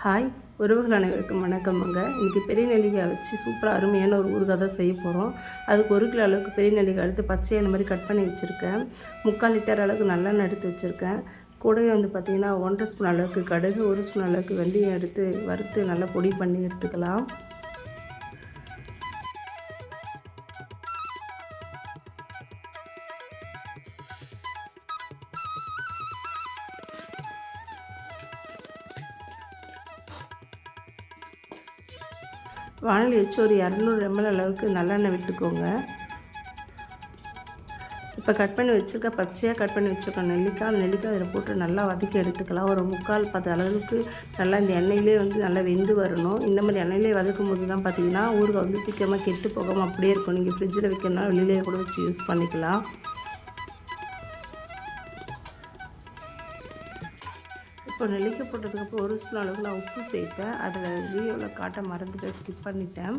Hi, உறவுகள் அனைவருக்கும் வணக்கமுங்க. இன்றைக்கி பெரிய நெல்லிக்காய் வச்சு சூப்பராக அருமையான ஒரு ஊறுகாய் தான் செய்ய போகிறோம். அதுக்கு 1 கிலோ அளவுக்கு பெரிய நெல்லிக்காய் எடுத்து பச்சையாக இந்த மாதிரி கட் பண்ணி வச்சுருக்கேன். 3/4 லிட்டர் அளவுக்கு நல்லெண்ணெய் எடுத்து வச்சுருக்கேன். கூடவே பார்த்திங்கன்னா 1 ஸ்பூன் அளவுக்கு கடுகு, 1 ஸ்பூன் அளவுக்கு வெந்தயம் எடுத்து வறுத்து நல்லா பொடி பண்ணி எடுத்துக்கலாம். வானொலி வச்சு ஒரு 200 ml அளவுக்கு நல்லெண்ணெய் விட்டுக்கோங்க. இப்போ கட் பண்ணி வச்சுருக்க பச்சையாக கட் பண்ணி வச்சுருக்க நெல்லிக்காய், அந்த நெல்லிக்காய் அதில் போட்டு நல்லா வதக்கி எடுத்துக்கலாம். ஒரு 3/4 10 அளவுக்கு நல்லா இந்த எண்ணெயிலே நல்லா வெந்து வரணும். இந்த மாதிரி எண்ணெயிலே வதக்கும் போது தான் பார்த்திங்கன்னா ஊறுகாய் சீக்கிரமாக கெட்டு போகாமல் அப்படியே இருக்கும். நீங்கள் ஃப்ரிட்ஜில் வைக்கிறதுனால வெளியிலே கூட வச்சு யூஸ் பண்ணிக்கலாம். இப்போ நெல்லிக்காய் போட்டதுக்கப்புறம் 1 ஸ்பூன் அளவுக்கு நான் உப்பு சேர்த்தேன். அதில் வீடியோவில் காட்ட மறந்துட்டேன், ஸ்கிப் பண்ணிட்டேன்.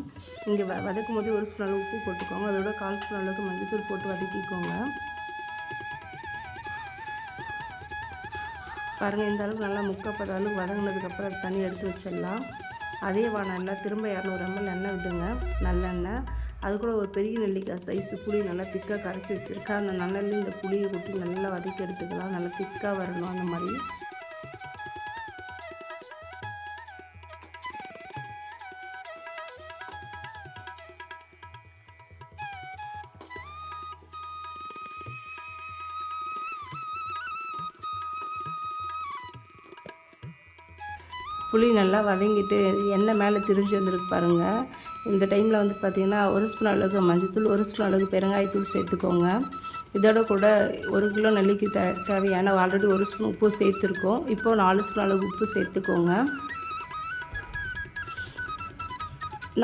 இங்கே வதக்கும் போது 1 ஸ்பூன் அளவு உப்பு போட்டுக்கோங்க. அதோட 1/4 ஸ்பூன் அளவுக்கு மஞ்சள் போட்டு வதக்கிக்கோங்க. பாருங்கள், இந்த அளவுக்கு நல்லா 3/4 அளவுக்கு வதங்கினதுக்கப்புறம் அது தண்ணி எடுத்து வச்சிடலாம். அதே வானல்ல திரும்ப 200 ml எண்ணெய் விடுங்க, நல்லெண்ணெய். அது கூட ஒரு பெரிய நெல்லிக்காய் சைஸு புளி நல்லா திக்காக கரைச்சி வச்சுருக்கேன். அந்த நல்லெண்ணெய் இந்த புளியை கொட்டி நல்லா வதக்கி எடுத்துக்கலாம். நல்லா திக்காக வரணும். அந்த மாதிரி புளி நல்லா வதங்கிட்டு எண்ணெய் மேலே திரிஞ்சு வந்துருக்கு பாருங்கள். இந்த டைமில் பார்த்திங்கன்னா 1 ஸ்பூன் அளவுக்கு மஞ்சள்தூள், 1 ஸ்பூன் அளவுக்கு பெருங்காயத்தூள் சேர்த்துக்கோங்க. இதோட கூட 1 கிலோ நெல்லிக்கு தேவையான ஆல்ரெடி 1 ஸ்பூன் உப்பு சேர்த்துருக்கோம். இப்போது 4 ஸ்பூன் அளவுக்கு உப்பு சேர்த்துக்கோங்க.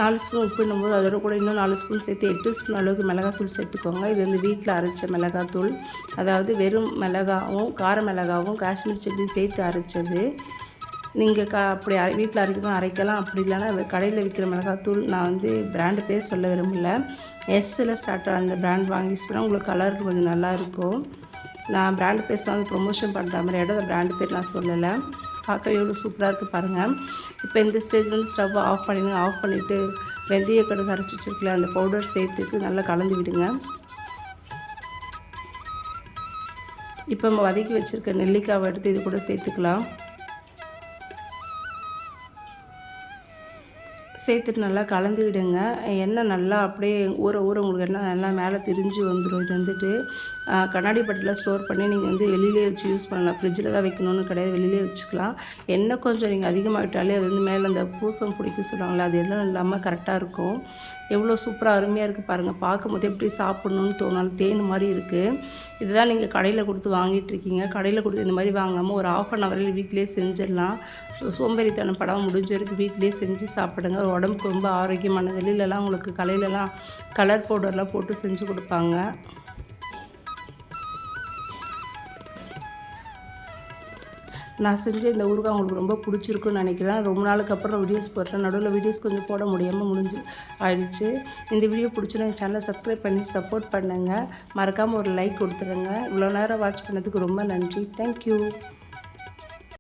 4 ஸ்பூன் உப்புன்னும் போது அதோட கூட இன்னும் 4 ஸ்பூன் சேர்த்து 8 ஸ்பூன் அளவுக்கு மிளகாத்தூள் சேர்த்துக்கோங்க. இது வீட்டில் அரைச்ச மிளகாத்தூள், அதாவது வெறும் மிளகாவும் கார மிளகாவும் காஷ்மீர் சில்லி சேர்த்து அரைச்சது. நீங்கள் அப்படி வீட்டில் அரைக்கிறதும் அரைக்கலாம். அப்படி இல்லைன்னா கடையில் விற்கிற மிளகாத்தூள், நான் பிராண்டு பேர் சொல்ல விரும்பல, எஸ்ஸில் ஸ்டார்ட் அந்த பிராண்ட் வாங்கி யூஸ் பண்ணால் உங்களுக்கு கலர் கொஞ்சம் நல்லாயிருக்கும். நான் பிராண்டு பேர் ப்ரொமோஷன் பண்ணுற மாதிரி இடம் பிராண்டு பேர் நான் சொல்லலை. பார்க்க எவ்வளோ சூப்பராக இருக்குது பாருங்கள். இப்போ இந்த ஸ்டேஜ்லேருந்து ஸ்டவ் ஆஃப் பண்ணிடுங்க. ஆஃப் பண்ணிவிட்டு வெந்தய கடுகு அரைச்சி வச்சுருக்கல அந்த பவுடர் சேர்த்துக்கு நல்லா கலந்து விடுங்க. இப்போ நம்ம வதக்கி வச்சுருக்க நெல்லிக்காவை எடுத்து இது கூட சேர்த்துக்கலாம். சேர்த்துட்டு நல்லா கலந்து விடுங்க. எண்ணெய் நல்லா அப்படியே ஊற உங்களுக்கு எண்ணெய் நல்லா மேலே திரிஞ்சு வந்துடும். இது கண்ணாடி பட்டியில் ஸ்டோர் பண்ணி நீங்கள் வெளியிலே வச்சு யூஸ் பண்ணலாம். ஃப்ரிட்ஜில் தான் வைக்கணும்னு கிடையாது, வெளியிலே வச்சுக்கலாம். எண்ணெய் கொஞ்சம் நீங்கள் அதிகமாக விட்டாலே அது மேலே அந்த பூசம் பிடிக்க சொல்லுவாங்களே, அது எல்லாம் இல்லாமல் கரெக்டாக இருக்கும். எவ்வளோ சூப்பராக அருமையாக இருக்குது பாருங்கள். பார்க்கும்போது எப்படி சாப்பிட்ணுன்னு தோணும், தேன் மாதிரி இருக்குது. இதுதான் நீங்கள் கடையில் கொடுத்து வாங்கிட்டுருக்கீங்க. கடையில் கொடுத்து இந்த மாதிரி வாங்காமல் ஒரு 1/2 ஹவரில் வீட்டிலே செஞ்சிடலாம். சோம்பேறித்தனம் படம் முடிஞ்ச வரைக்கும் வீட்டிலே செஞ்சு சாப்பிடுங்க. உடம்புக்கு ரொம்ப ஆரோக்கியமானது. வெளியிலலாம் உங்களுக்கு கடையிலலாம் கலர் பவுடர்லாம் போட்டு செஞ்சு கொடுப்பாங்க. நான் செஞ்ச இந்த ஊறுகாய் உங்களுக்கு ரொம்ப பிடிச்சிருக்குன்னு நினைக்கிறேன். ரொம்ப நாளுக்கு அப்புறம் வீடியோஸ் போடுறேன். நடுவில் வீடியோஸ் கொஞ்சம் போட முடியாமல் ஆயிடுச்சு. இந்த வீடியோ பிடிச்சினா என் சேனலை சப்ஸ்கிரைப் பண்ணி சப்போர்ட் பண்ணுங்கள். மறக்காமல் ஒரு லைக் கொடுத்துருங்க. இவ்வளோ நேரம் வாட்ச் பண்ணதுக்கு ரொம்ப நன்றி. தேங்க்யூ.